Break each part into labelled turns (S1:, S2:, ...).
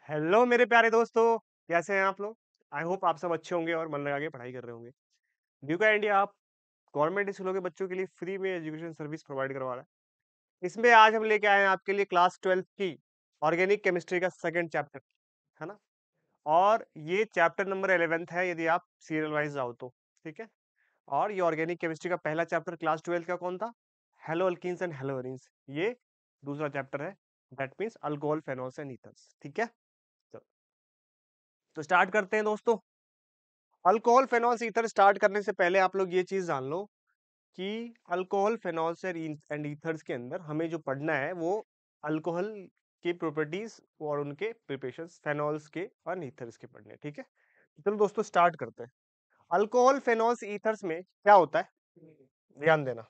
S1: Hello मेरे प्यारे दोस्तों, कैसे हैं आप लोग? आई होप आप सब अच्छे होंगे और मन लगा के पढ़ाई कर रहे होंगे। ड्यूक इंडिया आप गवर्नमेंट स्कूलों के बच्चों के लिए फ्री में एजुकेशन सर्विस प्रोवाइड करवा रहा है। इसमें आज हम लेके आए हैं आपके लिए क्लास 12th की ऑर्गेनिक केमिस्ट्री का सेकंड चैप्टर, है ना? और ये चैप्टर नंबर 11th है यदि आप सीरियल वाइज जाओ तो, ठीक है? और ये ऑर्गेनिक केमिस्ट्री का पहला चैप्टर क्लास 12th का कौन था? Halo alkanes and haloarenes. ये दूसरा चैप्टर है, that means alcohol, phenols and ethers, ठीक है? तो स्टार्ट करते हैं दोस्तों। अल्कोहल फेनॉल्स ईथर स्टार्ट करने से पहले आप लोग ये चीज जान लो कि अल्कोहल फेनॉल्स एंड ईथर्स के अंदर हमें जो पढ़ना है वो अल्कोहल की प्रॉपर्टीज और उनके प्रिपरेशंस, फेनॉल्स के और ईथर्स के पढ़ने हैं, ठीक है? चलो दोस्तों स्टार्ट करते हैं। अल्कोहल फेनॉल्स ईथर्स में क्या होता है, ध्यान देना।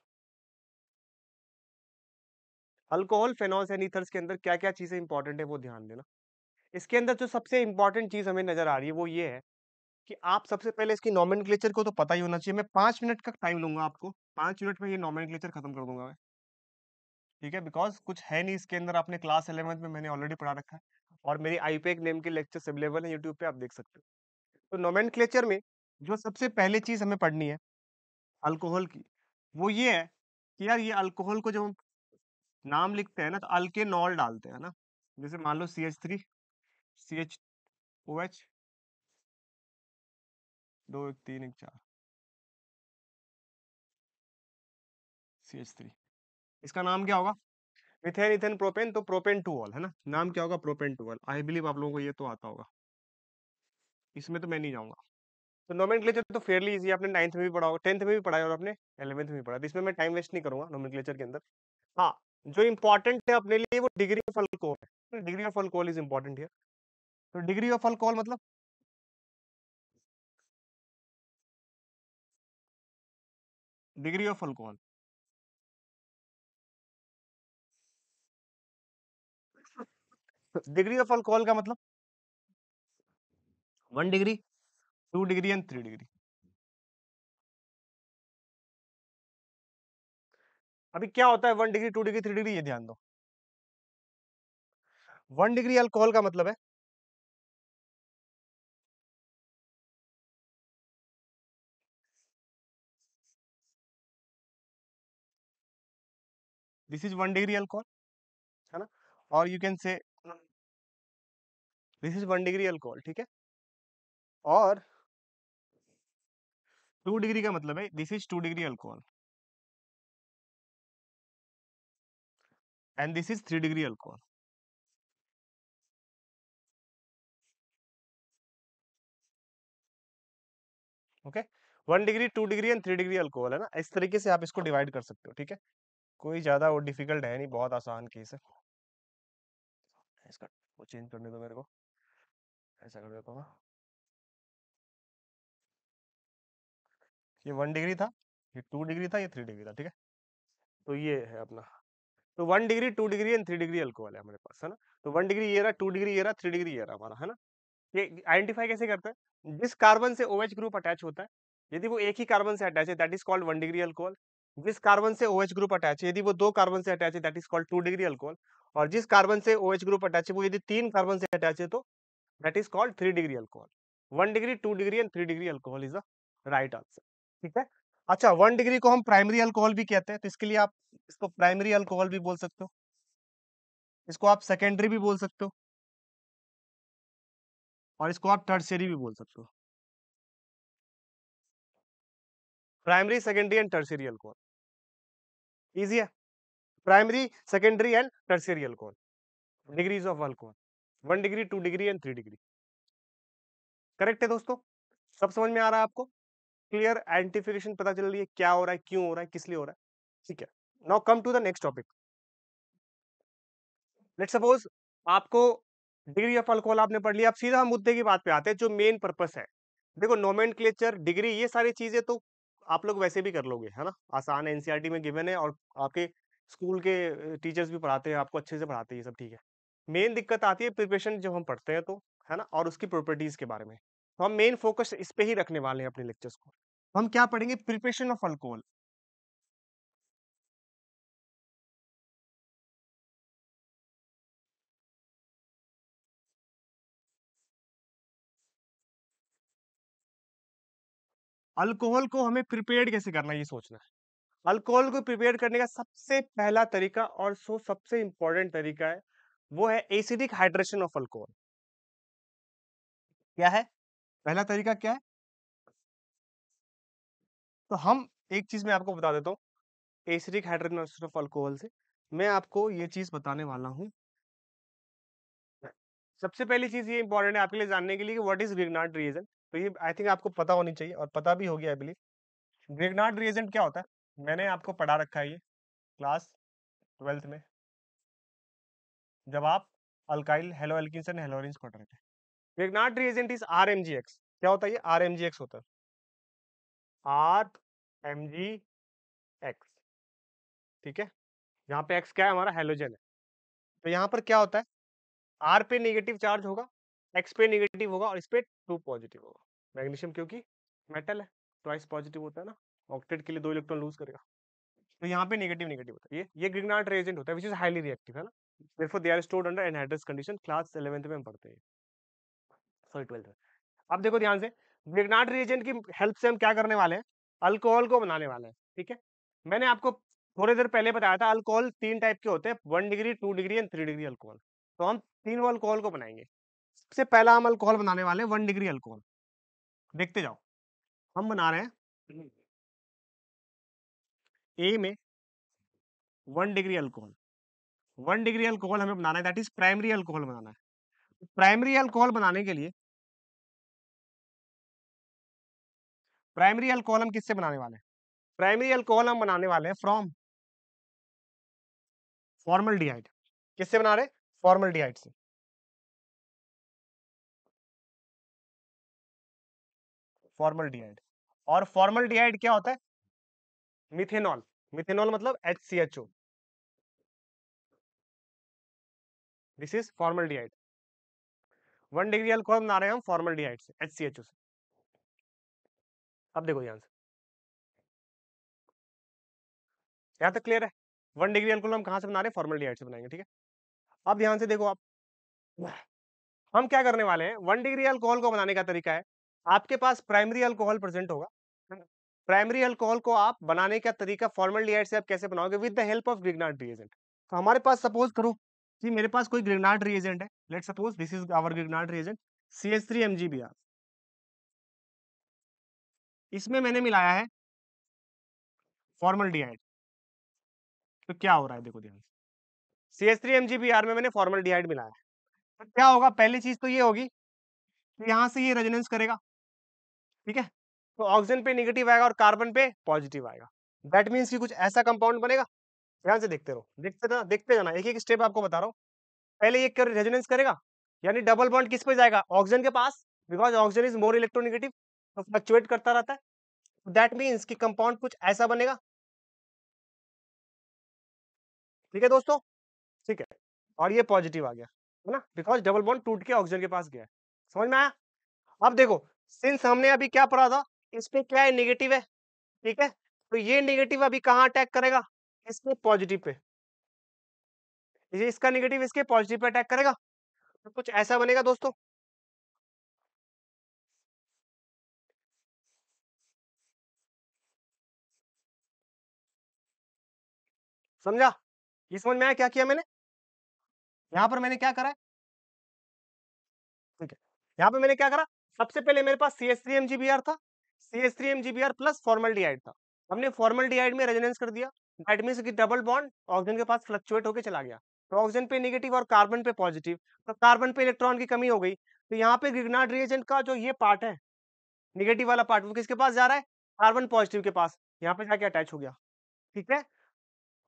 S1: अल्कोहल फेनॉल्स एंड ईथर्स के अंदर क्या क्या चीजें इंपॉर्टेंट है वो ध्यान देना। इसके अंदर जो सबसे इंपॉर्टेंट चीज हमें नजर आ रही है वो ये है कि आप सबसे पहले इसकी नोमेनक्लेचर को तो पता ही होना चाहिए। मैं 5 मिनट का टाइम लूंगा आपको, 5 मिनट में ये नोमेनक्लेचर खत्म कर दूंगा मैं, ठीक है? बिकॉज कुछ है नहीं इसके अंदर, आपने क्लास 11th में मैंने ऑलरेडी पढ़ा रखा है और मेरी आईपैक नेम के लेक्चर्स अवेलेबल है यूट्यूब पे, आप देख सकते हो। तो नोमेनक्लेचर में जो सबसे पहले चीज हमें पढ़नी है अल्कोहल की, वो ये है कि यार ये अल्कोहल को जब हम नाम लिखते हैं ना तो अल्केनॉल डालते हैं ना। जैसे मान लो CH3, CHOH, 2 1 3 1 4, CH3, इसका नाम क्या होगा? मिथेन इथेन प्रोपेन, तो प्रोपेन टू ऑल, है ना? नाम क्या होगा? Propane two all. I believe आप लोगों को ये तो आता होगा, इसमें तो मैं नहीं जाऊंगा। तो नोमेनक्लेचर तो फेयरली इजी, आपने 9th में भी पढ़ा होगा, 10th में भी पढ़ा है और आपने 11th में भी पढ़ा, तो इसमें मैं टाइम वेस्ट नहीं करूंगा नोमेनक्लेचर के अंदर। हाँ, जो इंपॉर्टेंट है अपने लिए वो डिग्री ऑफ अल्कोहल है। Degree of alcohol is important here. तो डिग्री ऑफ अल्कोहल मतलब, degree of alcohol, degree of alcohol का मतलब 1 डिग्री, 2 डिग्री एंड 3 डिग्री। अभी क्या होता है 1 डिग्री, 2 डिग्री, 3 डिग्री, ये ध्यान दो। 1 डिग्री अल्कोहल का मतलब है, दिस इज 1 डिग्री अल्कोहल, है ना? और you can say this is 1 degree alcohol, ठीक है? और 2 डिग्री का मतलब है this is 2 degree alcohol and this is 3 degree alcohol. Okay, 1 degree, 2 degree and 3 degree alcohol, है ना? इस तरीके से आप इसको डिवाइड कर सकते हो, ठीक है? कोई ज्यादा वो डिफिकल्ट है नहीं, बहुत आसान केस है इसका। वो चेंज करने दो मेरे को, ऐसा कर देता हूँ। ये 1 डिग्री था, ये 2 डिग्री था, ये 3 डिग्री था, ठीक है? तो ये है अपना, तो 1 degree, 2 degree and 3 degree alcohol है हमारे पास, है ना? तो 1 डिग्री ये रहा, 2 डिग्री ये रहा, 3 डिग्री ये रहा हमारा, है ना? ये आइडेंटिफाई कैसे करते हैं? जिस कार्बन से OH ग्रुप अटैच होता है, यदि वो एक ही कार्बन से अटैच है that is called 1 degree alcohol. जिस कार्बन से OH ग्रुप अटैच है, यदि वो 2 कार्बन से अटैच है that is called 2 degree alcohol. और जिस कार्बन से OH ग्रुप अटैच है वो यदि 3 कार्बन से अटैच है तो that is called 3 degree alcohol. 1 degree, 2 degree and 3 degree alcohol is the right answer, ठीक है? अच्छा, 1 डिग्री को हम प्राइमरी अल्कोहल भी कहते हैं, तो इसके लिए आप इसको प्राइमरी अल्कोहल भी बोल सकते हो, इसको आप सेकेंडरी भी बोल सकते हो, और इसको आप टर्शियरी भी बोल सकते हो। Primary, secondary and tertiary alcohol, easy है। Primary, secondary and tertiary alcohol, degrees of alcohol, 1 degree, 2 degree and 3 degree. Correct है दोस्तों? सब समझ में आ रहा है आपको? क्लियर आइडेंटिफिकेशन पता चल रही है क्या हो रहा है, क्यों हो रहा है, किस लिए हो रहा है, ठीक है? Now come to the next topic. Let's suppose आपको डिग्री ऑफ अल्कोहल आपने पढ़ लिया, अब सीधा हम मुद्दे की बात पे आते हैं जो मेन पर्पस है। देखो, नोमेनक्लेचर, डिग्री, ये सारी चीजें तो आप लोग वैसे भी कर लोगे, है ना? आसान है, एनसीईआरटी में गिवन है और आपके स्कूल के टीचर्स भी पढ़ाते हैं आपको, अच्छे से पढ़ाते हैं, ये सब ठीक है। मेन दिक्कत आती है प्रिपरेशन जब हम पढ़ते हैं तो, है ना? और उसकी प्रॉपर्टीज के बारे में, तो हम मेन फोकस इस पे ही रखने वाले हैं अपने लेक्चर्स को। हम क्या पढ़ेंगे? Preparation of alcohol. अल्कोहल को हमें प्रिपेयर कैसे करना है ये सोचना है। अल्कोहल को प्रिपेयर करने का सबसे पहला तरीका और सबसे इंपॉर्टेंट तरीका है, वो है एसिडिक हाइड्रेशन ऑफ अल्कोहल। क्या है पहला तरीका, क्या है? तो हम एक चीज मैं आपको बता देता हूँ, एसिडिक हाइड्रेशन ऑफ अल्कोहल से मैं आपको ये चीज बताने वाला हूँ। सबसे पहली चीज ये इंपॉर्टेंट है आपके लिए जानने के लिए कि व्हाट इज ग्रिग्नार्ड रिएजेंट। तो ये आई थिंक आपको पता होनी चाहिए और पता भी होगी आई बिलीव। ग्रिग्नार्ड रिएजेंट क्या होता है, मैंने आपको पढ़ा रखा है ये क्लास 12th में, जब आप alkyl halo alkenes and haloarenes पढ़ रहे थे। Grignard reagent is RMgX. क्या होता है ये? आरएमजीएक्स होता है, आर एम जी एक्स। ठीक है, यहाँ पे एक्स क्या है? हमारा हेलोजन है। तो यहाँ पर क्या होता है, आर पे नेगेटिव चार्ज होगा, एक्स पे नेगेटिव होगा और इस पे 2 पॉजिटिव होगा। मैग्नीशियम क्योंकि मेटल है, ट्वाइस पॉजिटिव होता है ना, ऑक्टेट के लिए 2 इलेक्ट्रॉन लूज करेगा। तो यहाँ पे नेगेटिव नेगेटिव होता है। ये ग्रिग्नार्ड रिएजेंट होता है, व्हिच इज हाईली रिएक्टिव, है ना। Therefore they are stored under anhydrous condition. Class 11th में हम पढ़ते हैं, सॉरी 12th में। अब देखो ध्यान से, ग्रिग्नार्ड रिएजेंट की हेल्प से हम क्या करने वाले हैं, अल्कोहल को बनाने वाले हैं। ठीक है, मैंने आपको थोड़ी देर पहले बताया था अल्कोहल 3 टाइप के होते हैं, 1 degree, 2 degree and 3 degree alcohol. तो हम तीनों अल्कोहल को बनाएंगे। सबसे पहला हम अल्कोहल बनाने वाले हैं 1 डिग्री अल्कोहल। देखते जाओ, हम बना रहे हैं ए में 1 डिग्री अल्कोहल। 1 डिग्री अल्कोहल हमें बनाना है, दैट इज प्राइमरी अल्कोहल बनाना है। प्राइमरी अल्कोहल बनाने के लिए प्राइमरी अल्कोहल हम किससे बनाने वाले हैं? प्राइमरी अल्कोहल हम बनाने वाले हैं फ्रॉम फॉर्मल्डिहाइड। किससे बना रहे हैं? फॉर्मल्डिहाइड से। फॉर्मल्डिहाइड। और फॉर्मल्डिहाइड क्या होता है? मिथेनॉल। मिथेनॉल मतलब HCHO। This is formaldehyde. 1 degree alcohol बना रहे हैं हम फॉर्मल्डिहाइड से, HCHO से। अब देखो ध्यान से, यहाँ तक क्लियर है? 1 डिग्री अल्कोहल हम कहाँ से बना रहे हैं? फॉर्मल्डिहाइड से बनाएंगे। ठीक है, अब ध्यान से देखो आप, हम क्या करने वाले हैं, 1 डिग्री अल्कोहल को बनाने का तरीका है, आपके पास प्राइमरी अल्कोहल प्रेजेंट होगा। प्राइमरी अल्कोहल को आप बनाने का तरीका फॉर्मल्डिहाइड से आप कैसे बनाओगे? With the help of Grignard reagent. तो हमारे पास सपोज करो कि मेरे पास कोई ग्रिग्नार्ड रिएजेंट है, let's suppose this is our Grignard reagent CH3 MgBr। इसमें मैंने मिलाया है फॉर्मल्डिहाइड। तो क्या हो रहा है देखो ध्यान से, CH3 MgBr में मैंने फॉर्मल्डिहाइड मिलाया है। तो क्या होगा, पहली चीज तो ये होगी कि यहाँ से ये रेजोनेंस करेगा। ठीक है, तो ऑक्सीजन पे नेगेटिव आएगा और कार्बन पे पॉजिटिव आएगा। दैट मीन्स कि कुछ ऐसा कंपाउंड बनेगा। ध्यान से देखते रहो, देखते जाना, एक एक स्टेप आपको बता रहा हूँ। पहले ये रेजोनेंस करेगा, यानी डबल बॉन्ड किस पे जाएगा? ऑक्सीजन के पास, because oxygen is more electronegative, तो फ्लक्चुएट करता रहता है। दैट मीन्स कि कंपाउंड कुछ ऐसा बनेगा। ठीक है दोस्तों, ठीक है, और ये पॉजिटिव आ गया, है ना, बिकॉज डबल बॉन्ड टूट के ऑक्सीजन के पास गया है। समझ में आया? अब देखो, सिंस हमने अभी क्या पढ़ा था, इस पे क्या है? नेगेटिव है। ठीक है, तो ये नेगेटिव अभी कहाँ अटैक करेगा? इसके पॉजिटिव पे। ये इसका नेगेटिव इसके पॉजिटिव पे अटैक करेगा, तो कुछ ऐसा बनेगा दोस्तों। समझा? ये समझ में आया क्या किया मैंने? यहाँ पर मैंने क्या करा है? ठीक है, यहाँ पे मैंने क्या करा, सबसे पहले मेरे पास CH3 MgBr था, CH3 MgBr प्लस फॉर्मल्डिहाइड था। हमने फॉर्मल्डिहाइड में रेजोनेंस कर दिया, दैट मींस कि डबल बॉन्ड ऑक्सीजन के पास फ्लक्चुएट होकर चला गया। तो ऑक्सीजन पे नेगेटिव और कार्बन पे पॉजिटिव, तो कार्बन पे इलेक्ट्रॉन की कमी हो गई। तो यहाँ पे ग्रिग्नार्ड रिएजेंट का जो ये पार्ट है, नेगेटिव वाला पार्ट, वो किसके पास जा रहा है? कार्बन पॉजिटिव के पास, यहाँ पे जाके अटैच हो गया। ठीक है,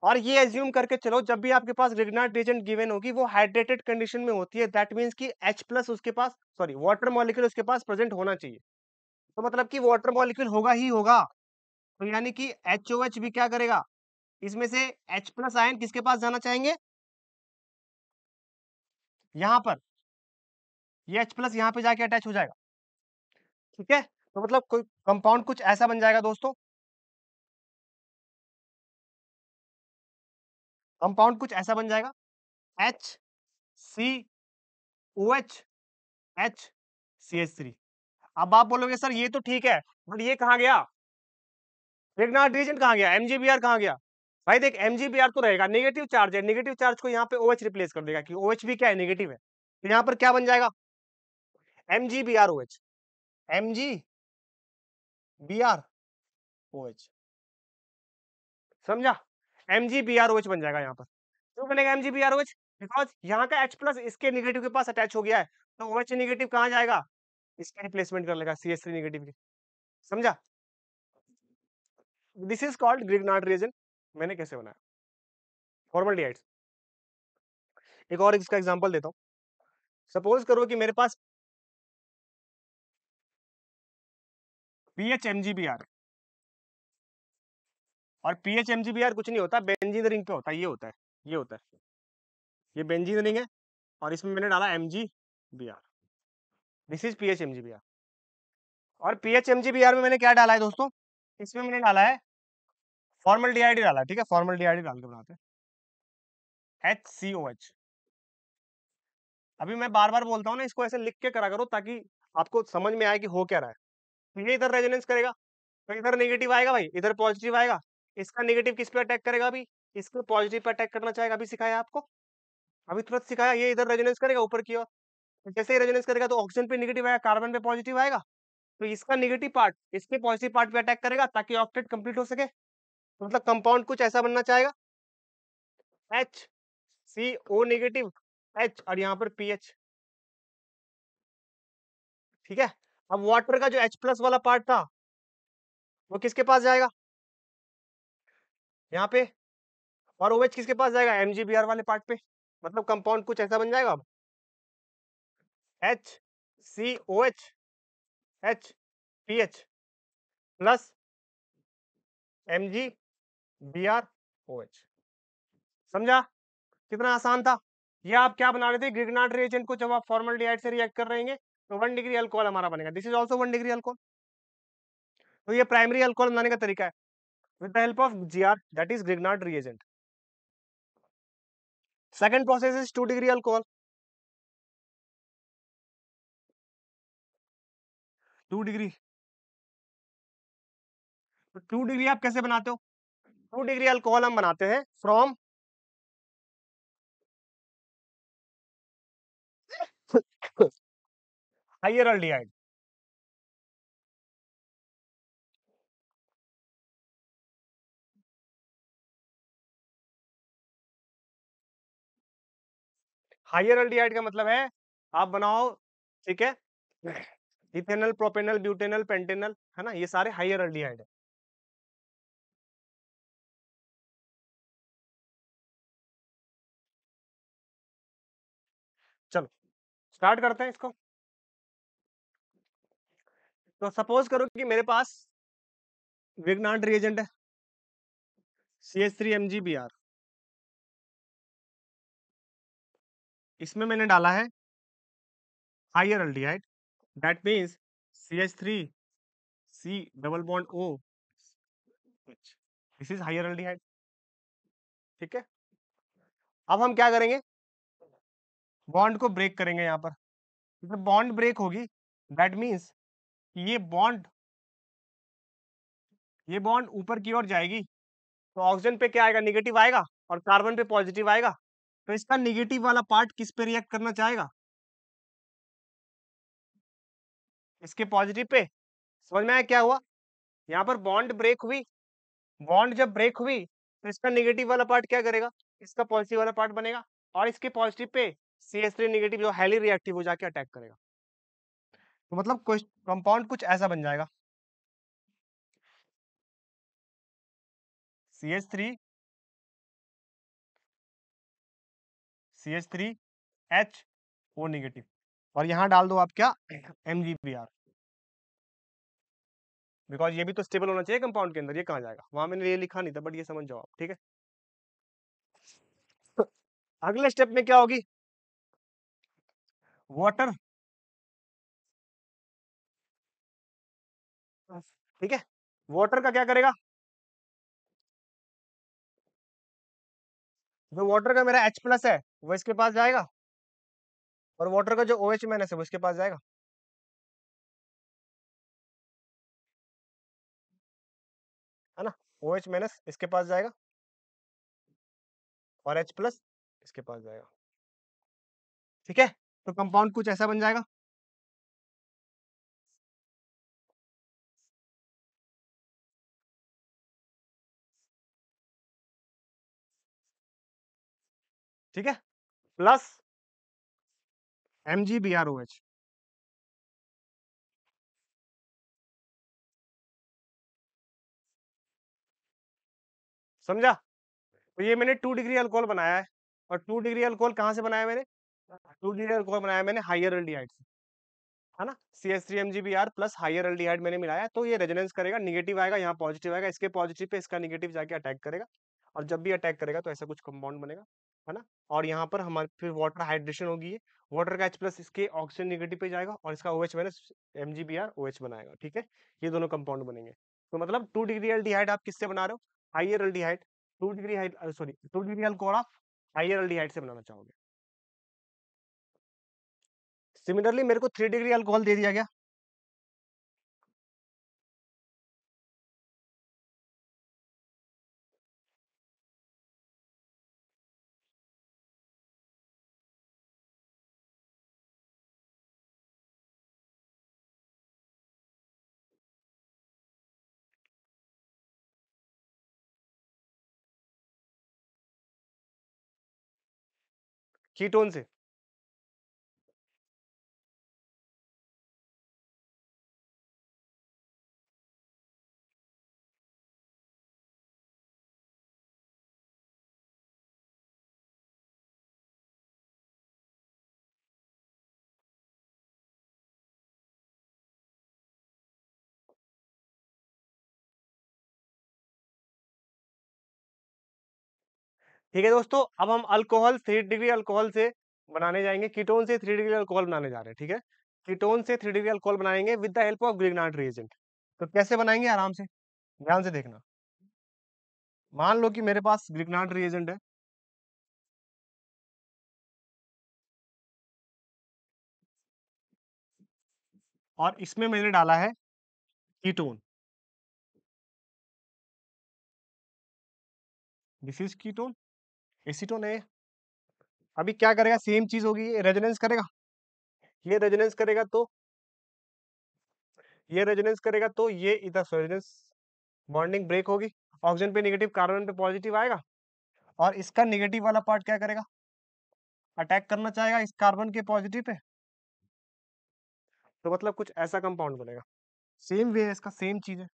S1: और ये एज्यूम करके चलो, जब भी आपके पास ग्रिग्नार्ड रिएजेंट गिवन होगी, वो हाइड्रेटेड कंडीशन में होती है। दैट मींस कि H प्लस उसके पास, सॉरी, वाटर मॉलिक्यूल उसके पास प्रेजेंट होना चाहिए। तो मतलब कि वाटर मॉलिक्यूल होगा ही होगा। तो यानी कि HOH भी क्या करेगा, इसमें से H प्लस आयन किसके पास जाना चाहेंगे? यहाँ पर ये H प्लस यहाँ पे जाके अटैच हो जाएगा। ठीक है, तो मतलब कोई कंपाउंड कुछ ऐसा बन जाएगा दोस्तों, कंपाउंड कुछ ऐसा बन जाएगा, HCOH HCH3। अब आप बोलोगे सर ये तो ठीक है, बट ये कहाँ गया, प्रेग्नाट रिएजेंट कहाँ गया, एमजीबीआर कहाँ गया? भाई देख एमजीबीआर तो रहेगा, नेगेटिव चार्ज है, नेगेटिव चार्ज को यहाँ पे ओएच रिप्लेस कर देगा, कि ओएच भी क्या है, नेगेटिव है, तो यहाँ पर क्या बन जाएगा, एमजीबीआर ओएच, एमजीबीआर ओएच, समझा? एमजीबीआरओएच बन जाएगा यहाँ पर। क्यों बनेगा एमजीबीआरओएच? बिकॉज यहाँ का H प्लस इसके नेगेटिव के पास अटैच हो गया है, तो OH नेगेटिव कहाँ जाएगा, इसका रिप्लेसमेंट कर लेगा CH3 नेगेटिव के, समझा? This is called Grignard reagent. मैंने कैसे बनाया, फॉर्मल्डिहाइड्स। एक और इसका एग्जांपल देता हूँ। सपोज करो कि मेरे पास PHMGBr, और PHMGBr कुछ नहीं होता, बेंजीन रिंग पे होता है, ये होता है, ये होता है, ये बेंजीन रिंग है, और इसमें मैंने डाला MgBr, दिस इज PHMGBr। और PHMGBr में मैंने क्या डाला है दोस्तों, इसमें मैंने डाला है फॉर्मल्डिहाइड डाला, ठीक है, फॉर्मल्डिहाइड डाल के बनाते हैं, HCOH। अभी मैं बार बार बोलता हूँ ना, इसको ऐसे लिख के करा करो ताकि आपको समझ में आए कि हो क्या रहा है। तो ये इधर रेजोनेंस करेगा, तो इधर नेगेटिव आएगा भाई, इधर पॉजिटिव आएगा, इसका नेगेटिव किस पे अटैक करेगा, अभी इसको पॉजिटिव पे अटैक करना चाहेगा, अभी सिखाया आपको, अभी तुरंत सिखाया, ये इधर रेजोनेंस करेगा ऊपर की ओर, तो जैसे ही रेजोनेंस करेगा तो ऑक्सीजन पे नेगेटिव आएगा, कार्बन पे पॉजिटिव आएगा, तो इसका नेगेटिव पार्ट इसके पॉजिटिव पार्ट पे अटैक करेगा ताकि ऑक्टेट कंप्लीट हो सके। तो मतलब कंपाउंड कुछ ऐसा बनना चाहेगा, H C O negative H, और यहाँ पर पीएच, ठीक है। अब वाटर का जो H प्लस वाला पार्ट था वो किसके पास जाएगा, यहाँ पे, और OH किसके पास जाएगा, MgBr वाले पार्ट पे। मतलब कंपाउंड कुछ ऐसा बन जाएगा अब, HCOH HPH प्लस MgBrOH, समझा? कितना आसान था। ये आप क्या बना रहे थे, ग्रिग्नार्ड रिएजेंट को जब आप फॉर्मल्डिहाइड से रिएक्ट कर रहे हैं तो 1 डिग्री अल्कोहल हमारा बनेगा, this is also 1 degree alcohol. तो ये प्राइमरी अल्कोहल बनाने का तरीका है, with the help of Gr, that is Grignard reagent. Second process is 2 degree alcohol, 2 degree. तो 2 डिग्री आप कैसे बनाते हो, 2 डिग्री अल्कोहल हम बनाते हैं from higher aldehyde. Higher aldehyde का मतलब है आप बनाओ, ठीक है, इथेनल, प्रोपेनल, ब्यूटेनल, पेंटेनल, है ना, ये सारे हाइयर अल्डिहाइड है। चलो स्टार्ट करते हैं इसको। तो सपोज करो कि मेरे पास ग्रिग्नार्ड रिएजेंट है, CH3MgBr, इसमें मैंने डाला है higher aldehyde, that means CH3C double bond O, this is higher aldehyde, ठीक है। अब हम क्या करेंगे, बॉन्ड को ब्रेक करेंगे यहाँ पर, जब बॉन्ड ब्रेक होगी दैट मींस ये बॉन्ड, ये बॉन्ड ऊपर की ओर जाएगी, तो ऑक्सीजन पे क्या आएगा, नेगेटिव आएगा, और कार्बन पे पॉजिटिव आएगा, तो इसका नेगेटिव वाला पार्ट किस पे रिएक्ट करना चाहेगा, इसके पॉजिटिव पे। समझ में आया क्या हुआ, यहाँ पर बॉन्ड ब्रेक हुई, बॉन्ड जब ब्रेक हुई तो इसका नेगेटिव वाला पार्ट क्या करेगा, इसका पॉजिटिव वाला पार्ट बनेगा, और इसके पॉजिटिव पे CH3 नेगेटिव जो हाईली रिएक्टिव हो जाके अटैक करेगा। तो मतलब कुछ कंपाउंड कुछ ऐसा बन जाएगा, CH3 HO नेगेटिव, और यहाँ डाल दो आप क्या, MgBr, बिकॉज ये भी तो स्टेबल होना चाहिए कंपाउंड के अंदर, ये कहाँ जाएगा, वहां मैंने ये लिखा नहीं था, बट ये समझ जाओ आप, ठीक है। अगले स्टेप में क्या होगी, वाटर, ठीक है, वाटर का क्या करेगा, जो वाटर का मेरा H प्लस है वो इसके पास जाएगा, और वाटर का जो OH माइनस है वो इसके पास जाएगा, OH माइनस इसके पास जाएगा और H प्लस इसके पास जाएगा। ठीक है, तो कंपाउंड कुछ ऐसा बन जाएगा। ठीक है, प्लस MgBrOH। समझा? तो ये मैंने 2 डिग्री अल्कोहल बनाया है, और 2 डिग्री अल्कोहल कहाँ से बनाया मैंने? 2 डिग्री अल्कोहल बनाया मैंने हायर एल्डिहाइड से, है ना? CH3MgBr प्लस हायर एल्डिहाइड मैंने मिलाया, तो ये रेजोनेंस करेगा, नेगेटिव आएगा, यहाँ पॉजिटिव आएगा, इसके पॉजिटिव पे इसका नेगेटिव जाके अटैक करेगा, और जब भी अटैक करेगा तो ऐसा कुछ कंपाउंड बनेगा, है ना? और यहाँ पर हमारे फिर वाटर हाइड्रेशन होगी, वाटर का H प्लस इसके ऑक्सीजन नेगेटिव पे जाएगा, और इसका OH माइनस MgBrOH बनाएगा। ठीक है, ये दोनों कंपाउंड बनेंगे। तो मतलब 2 डिग्री एल्डिहाइड आप किससे बना रहे हो? Higher aldehyde. 2 degree sorry 2 degree alcohol आप हायर एल्डिहाइड से बनाना चाहोगे। सिमिलरली मेरे को 3 डिग्री अल्कोहल दे दिया गया। कीटोन से। ठीक है दोस्तों, अब हम अल्कोहल 3 डिग्री अल्कोहल से बनाने जाएंगे, कीटोन से 3 डिग्री अल्कोहल बनाने जा रहे हैं। ठीक है, कीटोन से 3 डिग्री अल्कोहल बनाएंगे with the help of Grignard reagent. तो कैसे बनाएंगे, आराम से ध्यान से देखना। मान लो कि मेरे पास ग्रिग्नार्ड रिएजेंट है, और इसमें मैंने डाला है ketone. This is ketone, acetone है। अभी क्या करेगा, सेम चीज होगी, रेजोनेंस करेगा। ये रेजोनेंस करेगा तो ये इधर रेजोनेंस बॉन्डिंग ब्रेक होगी, ऑक्सीजन पे नेगेटिव, कार्बन पे पॉजिटिव आएगा, और इसका नेगेटिव वाला पार्ट क्या करेगा, अटैक करना चाहेगा इस कार्बन के पॉजिटिव पे। तो मतलब कुछ ऐसा कंपाउंड बनेगा। सेम वे है, इसका सेम चीज है।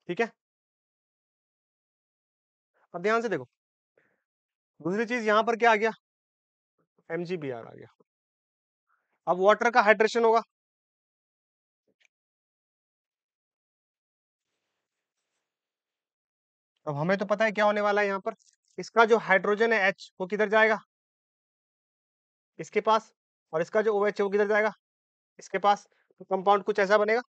S1: ठीक है, अब ध्यान से देखो, दूसरी चीज यहाँ पर क्या आ गया, MgBr आ गया। अब वाटर का हाइड्रेशन होगा, अब हमें तो पता है क्या होने वाला है यहाँ पर, इसका जो हाइड्रोजन है H वो किधर जाएगा, इसके पास, और इसका जो OH है वो किधर जाएगा, इसके पास। तो कंपाउंड कुछ ऐसा बनेगा,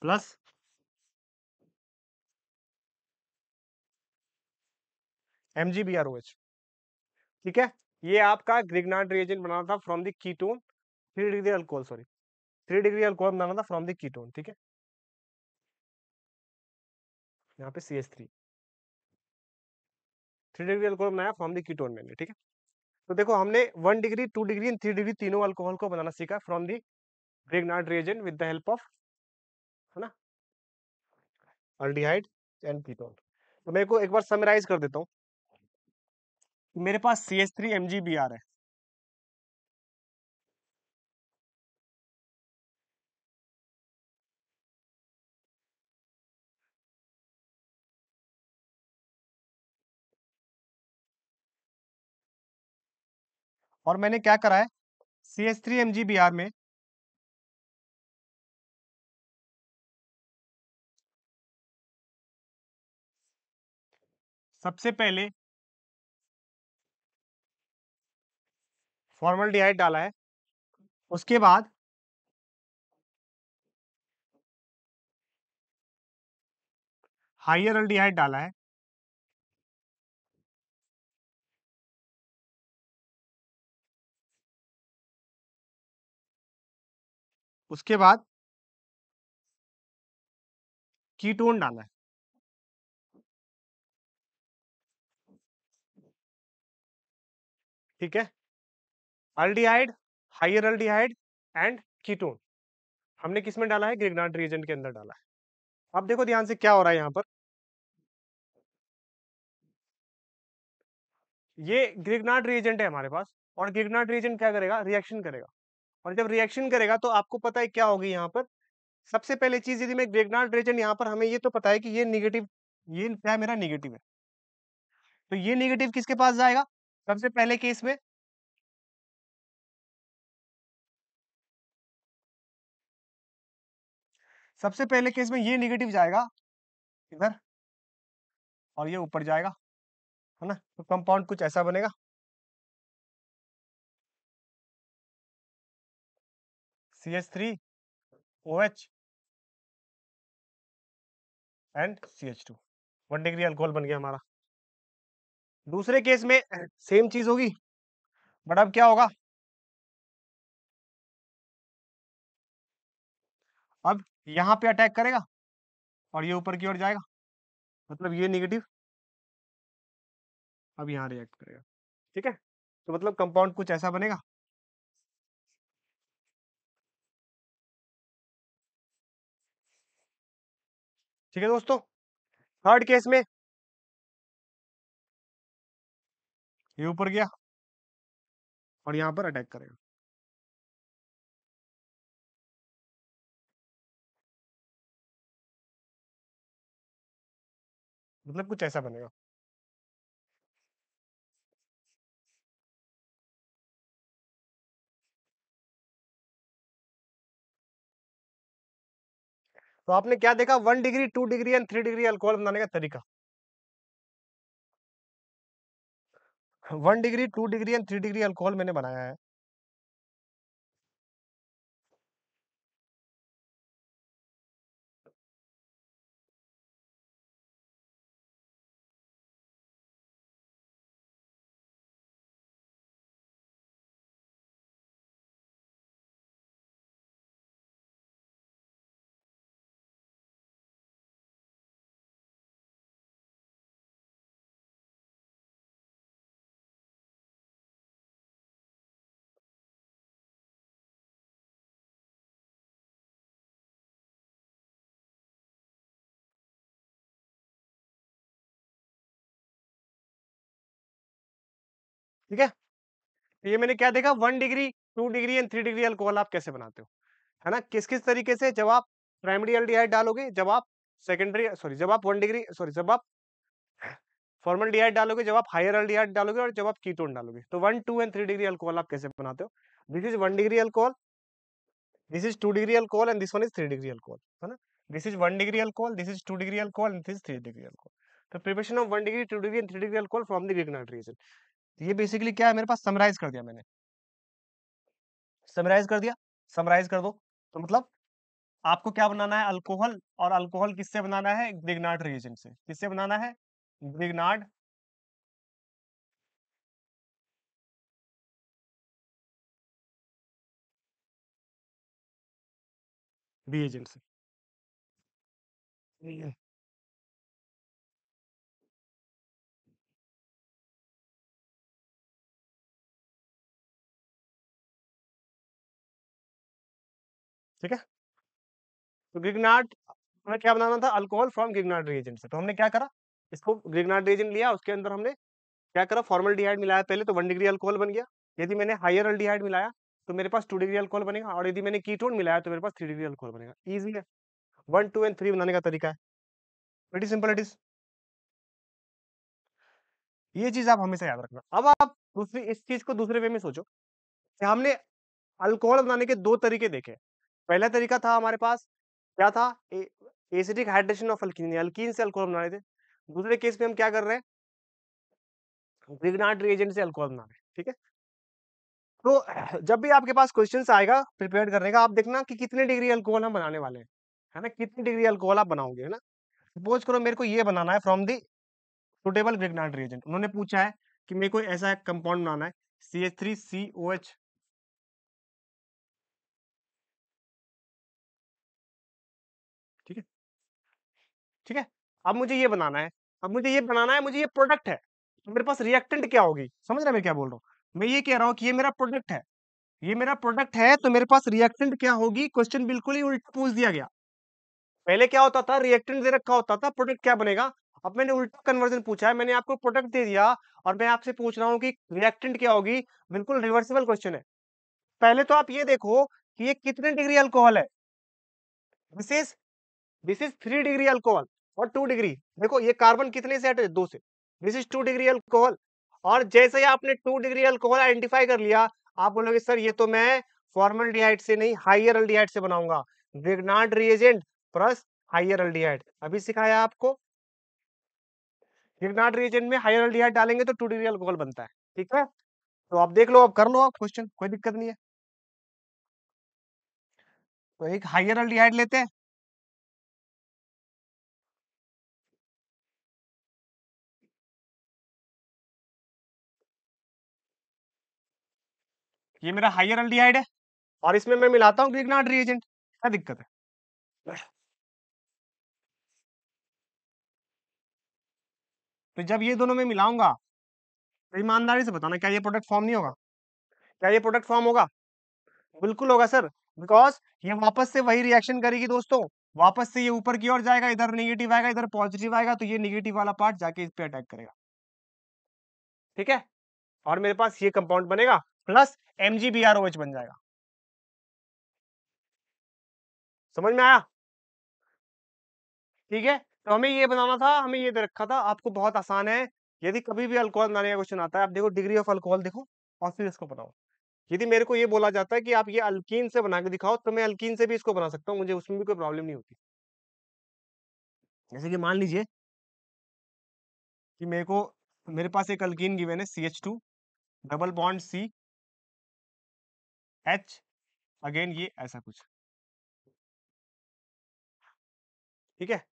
S1: प्लस MgBrOH। ठीक है, ये आपका ग्रिग्नार्ड रिएजेंट बनाना था from the ketone 3 degree alcohol, sorry 3 degree alcohol बनाना था फ्रॉम द कीटोन। ठीक है, यहाँ पे CH3 3 डिग्री अल्कोहल बनाया फ्रॉम द कीटोन मैंने। ठीक है, तो देखो हमने 1 डिग्री 2 डिग्री एंड 3 डिग्री तीनों अल्कोहल को बनाना सीखा from the Grignard reagent with the help of, है ना, अल्डिहाइड एंड कीटोन। तो मेरे को एक बार समराइज कर देता हूँ। मेरे पास CH3 MgBr है, और मैंने क्या करा है, CH3 MgBr में सबसे पहले फॉर्मल्डिहाइड डाला है, उसके बाद हाइयर अल्डिहाइड डाला है, उसके बाद कीटोन डाला है। ठीक है, aldehyde, higher aldehyde and ketone हमने किस में डाला है? ग्रिग्नार्ड रिएजेंट के अंदर डाला है। अब देखो ध्यान से क्या हो रहा है यहाँ पर, ये ग्रिग्नार्ड रिएजेंट है हमारे पास, और ग्रिग्नार्ड रिएजेंट क्या करेगा? रिएक्शन करेगा, और जब रिएक्शन करेगा तो आपको पता है क्या होगी यहाँ पर। सबसे पहले चीज, यदि मैं ग्रिग्नार्ड रिएजेंट, यहाँ पर हमें ये तो पता है कि ये निगेटिव, ये क्या है? मेरा निगेटिव है, तो ये निगेटिव किसके पास जाएगा? सबसे पहले केस में सबसे पहले केस में ये निगेटिव जाएगा इधर, और ये ऊपर जाएगा, है ना? तो कंपाउंड कुछ ऐसा बनेगा, CH3OH and CH2, 1 degree alcohol बन गया हमारा। दूसरे केस में सेम चीज होगी, बट अब क्या होगा? अब यहाँ पे अटैक करेगा और ये ऊपर की ओर जाएगा, मतलब ये निगेटिव अब यहाँ रिएक्ट करेगा। ठीक है, तो मतलब कंपाउंड कुछ ऐसा बनेगा। ठीक है दोस्तों, थर्ड केस में ये ऊपर गया और यहाँ पर अटैक करेगा, मतलब कुछ ऐसा बनेगा। तो आपने क्या देखा? 1 degree, 2 degree and 3 degree alcohol बनाने का तरीका। 1 degree, 2 degree and 3 degree alcohol मैंने बनाया है। ठीक है, तो ये मैंने क्या देखा? 1 degree, 2 degree and 3 degree alcohol आप कैसे बनाते हो, है ना? किस किस तरीके से? जब आप प्राइमरी एल्डिहाइड डालोगे, जब आप सेकेंडरी, सॉरी, जब आप 1 डिग्री, सॉरी, जब आप फॉर्मल्डिहाइड डालोगे, जब आप हायर एल्डिहाइड डालोगे, और जब आप कीटोन डालोगे, तो 1, 2 एंड 3 डिग्री अल्कोहल आप कैसे बनाते हो? This is 1 degree alcohol, this is 2 degree alcohol and this one is 3 degree alcohol, है ना? This is 1 degree alcohol, this is 2 degree alcohol and this is 3 degree alcohol. तो preparation of 1 degree, 2 degree and 3 degree alcohol from the Grignard reagent. ये basically क्या है? मेरे पास summarise कर दिया मैंने, समराइज कर दिया, समराइज कर दो। तो मतलब आपको क्या बनाना है? अल्कोहल, और अल्कोहल किससे बनाना है? ग्रिग्नार्ड रिएजेंट से। किससे बनाना है? ग्रिग्नार्ड रिएजेंट से। ठीक है, तो ग्रिग्नार्ड, हमें क्या बनाना था? अल्कोहल फ्रॉम ग्रिग्नार्ड रिएजेंट से। तो हमने क्या करा? इसको ग्रिग्नार्ड रिएजेंट लिया, उसके अंदर हमने क्या करा? फॉर्मल्डिहाइड मिलाया पहले, तो 1 डिग्री अल्कोहल बन गया। यदि मैंने हायर अल्डिहाइड मिलाया तो मेरे पास 2 डिग्री अल्कोहल बनेगा, और यदि मैंने कीटोन मिलाया तो मेरे पास 3 डिग्री अल्कोहल बनेगा। इजी है, 1, 2 एंड 3 बनाने का तरीका है, वेरी सिंपल इट इज। ये चीज आप हमेशा याद रखना। अब आप दूसरी इस चीज को दूसरे वे में सोचो कि हमने अल्कोहल बनाने के दो तरीके देखे। पहला तरीका था हमारे पास, क्या था? Acidic hydration of alkyne, alkyne से अल्कोहल बना रहे थे। दूसरे केस में हम क्या कर रहे हैं? ग्रिग्नार्ड रिएजेंट से अल्कोहल बना रहे हैं। ठीक है, तो जब भी आपके पास क्वेश्चंस आएगा प्रिपेयर करने का, आप देखना कि कितने डिग्री अल्कोहल हम बनाने वाले हैं, है ना, कितनी डिग्री अल्कोहल आप बनाओगे, है ना। सपोज करो मेरे को ये बनाना है from the suitable Grignard reagent, उन्होंने पूछा है कि मेरे को ऐसा एक कंपाउंड बनाना है CH3COH, ठीक है, ठीक है। अब मुझे ये बनाना है, अब मुझे ये बनाना है, मुझे ये प्रोडक्ट है, तो मेरे पास रिएक्टेंट क्या होगी, समझ रहे हैं मैं क्या बोल रहा हूँ। मैं ये कह रहा हूँ कि ये मेरा प्रोडक्ट है, ये मेरा प्रोडक्ट है, तो मेरे पास रिएक्टेंट क्या होगी, क्वेश्चन बिल्कुल ही उल्टा पूछ दिया गया। पहले क्या होता था, रिएक्टेंट दे रखा होता था, प्रोडक्ट क्या बनेगा। अब मैंने उल्टा कन्वर्जन पूछा है, मैंने आपको प्रोडक्ट दे दिया और मैं आपसे पूछ रहा हूँ कि रिएक्टेंट क्या होगी। बिल्कुल रिवर्सिबल क्वेश्चन है। पहले तो आप ये देखो कि ये कितने डिग्री अल्कोहल है। This is this is 3 degree alcohol और 2 डिग्री। देखो ये कार्बन कितने से हटे, 2 से। This is 2 degree alcohol. और जैसे ही आपने 2 डिग्री अल्कोहल आइडेंटिफाई कर लिया, आप बोलोगे सर ये तो मैं फॉर्मल्डिहाइड से नहीं, हाइयर अल्डिहाइड से बनाऊंगा। Grignard reagent plus higher aldehyde, अभी सिखाया आपको। ग्रिग्नार्ड रिएजेंट में हाइयर अल्डिहाइड डालेंगे तो 2 डिग्री अल्कोहल बनता है, ठीक है। तो आप देख लो, अब कर लो आप क्वेश्चन, कोई दिक्कत नहीं है। तो एक हाइयर अल्डिहाइड लेते हैं, ये मेरा हाइयर अल्डिहाइड है और इसमें मैं मिलाता हूँ ग्रिग्नार्ड रिएजेंट, क्या दिक्कत है। तो जब ये दोनों में मिलाऊंगा, तो ईमानदारी से बताना, क्या ये प्रोडक्ट फॉर्म नहीं होगा, क्या ये प्रोडक्ट फॉर्म होगा। बिल्कुल होगा सर, बिकॉज ये वापस से वही रिएक्शन करेगी दोस्तों। वापस से ये ऊपर की ओर जाएगा, इधर नेगेटिव आएगा, इधर पॉजिटिव आएगा, तो ये नेगेटिव वाला पार्ट जाके इस पे अटैक करेगा, ठीक है। और मेरे पास ये कंपाउंड बनेगा प्लस MgBrOH बन जाएगा। समझ में आया, ठीक है। तो हमें ये बनाना था, हमें ये दे रखा था, आपको बहुत आसान है। यदि कभी भी अल्कोहल बनाने का क्वेश्चन आता है, आप देखो डिग्री ऑफ अल्कोहल देखो और फिर इसको बनाओ। यदि मेरे को ये बोला जाता है कि आप ये अल्कीन से बना के दिखाओ, तो मैं अल्कीन से भी इसको बना सकता हूँ, मुझे उसमें भी कोई प्रॉब्लम नहीं होती। जैसे कि मान लीजिए कि मेरे पास एक अल्कीन गिवन है CH2 double bond CH, again ये ऐसा कुछ, ठीक है।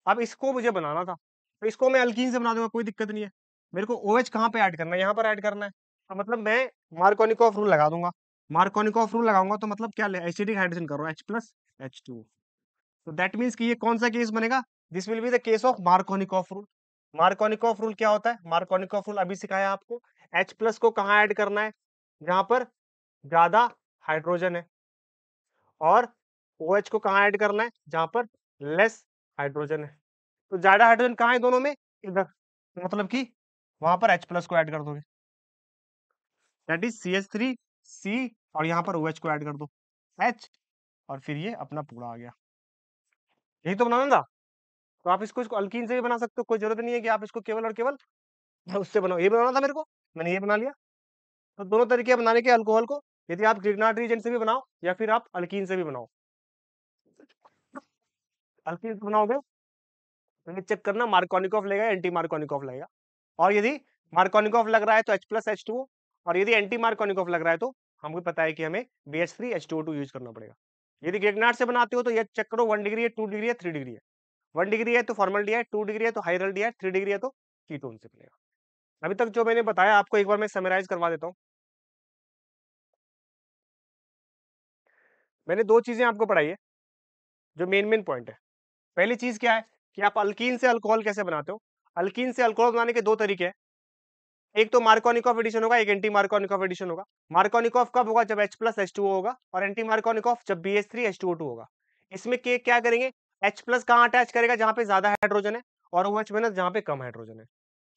S1: अब इसको मुझे बनाना था, तो इसको मैं अल्कीन से बना दूंगा, कोई दिक्कत नहीं है। मेरे को OH कहाँ पे ऐड करना है, यहाँ पर ऐड करना है, तो मतलब मैं मार्कोनिकॉफ रूल लगा दूंगा। मार्कोनिकॉफ रूल लगाऊंगा तो मतलब क्या, एसिडिक हाइड्रोजन करो H+H2। तो दैट मीन्स कि ये कौन सा केस बनेगा, this will be the case of Markovnikov rule. Markovnikov rule क्या होता है, मार्कोनिकॉफ रूल अभी सिखाया आपको। H+ को कहाँ ऐड करना है, जहां पर ज्यादा हाइड्रोजन है, और OH को कहाँ ऐड करना है, जहां पर लेस हाइड्रोजन है। तो ज्यादा हाइड्रोजन कहाँ है दोनों में, इधर, मतलब कि वहां पर H+ को ऐड कर दोगे, दैट इज CH3C, और यहाँ पर OH को ऐड कर दो H, और फिर ये अपना पूरा आ गया। यही तो बनाना था। तो आप इसको अल्कीन से भी बना सकते हो, कोई जरूरत नहीं है कि आप इसको केवल और केवल उससे बनाओ। ये बनाना था मेरे को, मैंने ये बना लिया। तो दोनों तरीके बनाने के अल्कोहल को, यदि आप ग्रिग्नार्ड रीजेंट से भी बनाओ या फिर आप अल्कीन से भी बनाओ। अल्कीन से बनाओगे तो ये चेक करना, मार्कोनिकॉफ लगेगा, एंटी मार्कोनिकॉफ लगेगा। और यदि मार्कोनिकॉफ लग रहा है तो H+H2O, और यदि एंटी मार्कोनिकॉफ लग रहा है तो हमको पता है कि हमें BH3H2O2 यूज करना पड़ेगा। यदि ग्रिग्नार्ड से बनाते हो तो ये चेक करो, 1 डिग्री है, 2 डिग्री है, 3 डिग्री है। 1 डिग्री है तो फॉर्मल्डिहाइड, 2 डिग्री है तो हाइड्रोल्डिहाइड, 3 डिग्री है तो कीटोन से बनेगा। अभी तक जो मैंने बताया आपको एक बार मैं समराइज करवा देता हूँ। मैंने 2 चीजें आपको पढ़ाई है, जो मेन पॉइंट है। पहली चीज क्या है कि आप अल्कीन से अल्कोहल कैसे बनाते हो। अल्कीन से अल्कोहल बनाने के 2 तरीके हैं। एक तो मार्कोनिकॉफ एडिशन होगा, एक एंटी मार्कोनिकॉफ एडिशन होगा। मार्कोनिकॉफ कब होगा, जब H+H2O होगा, और एंटी मार्कोनिकॉफ जब BH3H2O2 होगा। इसमें क्या करेंगे, H+ कहाँ अटैच करेगा, जहां पे ज्यादा हाइड्रोजन है, और OH माइनस जहां पे कम हाइड्रोजन है,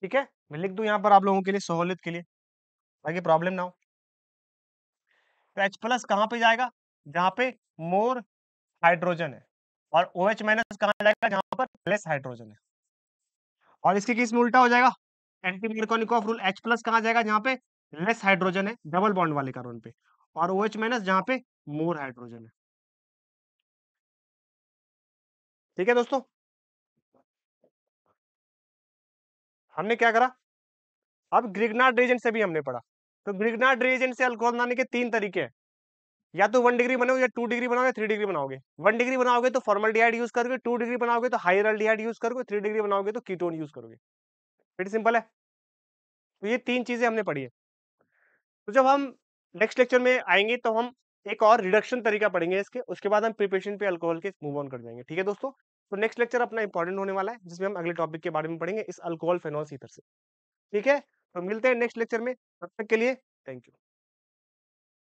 S1: ठीक है। मैं लिख दूं यहाँ पर आप लोगों के लिए सहूलियत के लिए, ताकि प्रॉब्लम ना हो। तो H+ कहाँ पे जाएगा, जहां पे मोर हाइड्रोजन है, और OH माइनस कहाँ जाएगा, जहां पर लेस हाइड्रोजन है। और इसके केस में उल्टा हो जाएगा, एंटी मार्कोनिकॉफ रूल, H+ कहाँ जाएगा, जहां पे लेस हाइड्रोजन है डबल बॉन्ड वाले कार्बन पे, और OH माइनस जहां पे मोर हाइड्रोजन है, ठीक है दोस्तों। हमने क्या करा, अब ग्रिग्नार्ड रीजन से भी हमने पढ़ा, तो ग्रिग्नार्ड रिएजेंट से अल्कोहल बनाने के 3 तरीके हैं। या तो 1 डिग्री बनाओगे या 2 डिग्री बनाओगे या 3 डिग्री बनाओगे। 1 डिग्री बनाओगे तो फॉर्मल्डिहाइड यूज़ करोगे, 2 डिग्री बनाओगे तो हाइड्रल्डिहाइड यूज़ करोगे, 3 डिग्री बनाओगे तो कीटोन यूज़ करोगे। प्रीटी सिंपल है। तो ये 3 चीज़ें हमने पढ़ी है। तो जब हम नेक्स्ट लेक्चर में आएँगे तो हम एक और रिडक्शन तरीका पढ़ेंगे इसके, उसके बाद हम प्रिपरेशन पे अल्कोहल के मूव ऑन कर जाएँगे। ठीक है दोस्तों? तो नेक्स्ट लेक्चर अपना इंपॉर्टेंट होने वाला है, जिसमें हम अगले टॉपिक के बारे में पढ़ेंगे, इस अल्कोहल फेनोल्स ईथर से। ठीक है? तो मिलते हैं नेक्स्ट लेक्चर में, तब तक के लिए थैंक यू।